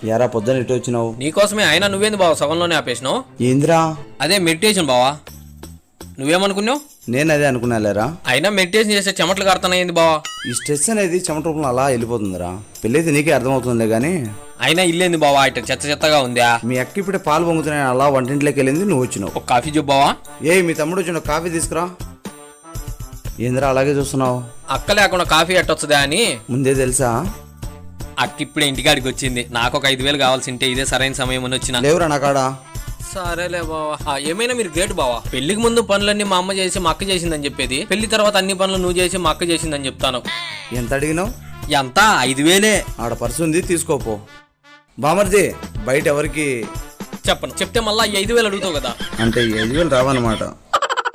యారా పొద్దున ఇటు వచ్చినావు? నీకోసమే. అయినా నువ్వేంది బావా సగంలోనే ఆపేసినావు? ఏందిరా? అదే మెడిటేషన్ బావా. నువ్వేమనుకున్నావు? నేను అదే అనుకున్నాలేరా. అయినా మెడిటేషన్ చేస్తే చెమటలు కారుతున్నాయింది బావా. ఈ స్ట్రెస్ అనేది చెమట రూపంలో అలా వెళ్ళిపోతుందిరా. పెళ్ళైతే నీకే అర్థమవుతుందిలే గానీ. అయినా ఇల్లేంది బావా ఇట చెత్త చెత్తగా ఉందా? మీ అక్క ఇప్పుడే పాలు పొంగుతున్నాయి, అలా వంటింట్లోకి వెళ్ళింది, నువ్వు వచ్చినావు. ఒక కాఫీ చెప్పు బావా. మీ తమ్ముడు వచ్చిన కాఫీ తీసుకురా. ఏందిరా అలాగే చూస్తున్నావు? అక్క లేకుండా కాఫీ ఎట్టొచ్చుదా అని. ముందే తెలుసా? అక్క ఇప్పుడే ఇంటికాడికి వచ్చింది. నాకు ఒక 5,000 కావాల్సింటే ఇదే సరైన సమయం అని వచ్చిన. లేవురా నా కాడ. సరేలే బావా. ఏమైనా మీరు గ్రేట్ బావా. పెళ్లికి ముందు పనులన్నీ మా అమ్మ చేసి మా అక్క చేసిందని చెప్పేది, పెళ్లి తర్వాత అన్ని పనులు నువ్వు చేసి మా అక్క చేసిందని చెప్తాను. ఎంత అడిగినావు? ఎంత? 5,000. ఆడ పర్సు ఉంది, తీసుకోపో. బామర్ది బయట ఎవరికి చెప్పను. చెప్తే మళ్ళీ 5,000 అడుగుతావు కదా. అంటే 5,000 రావన్నమాట.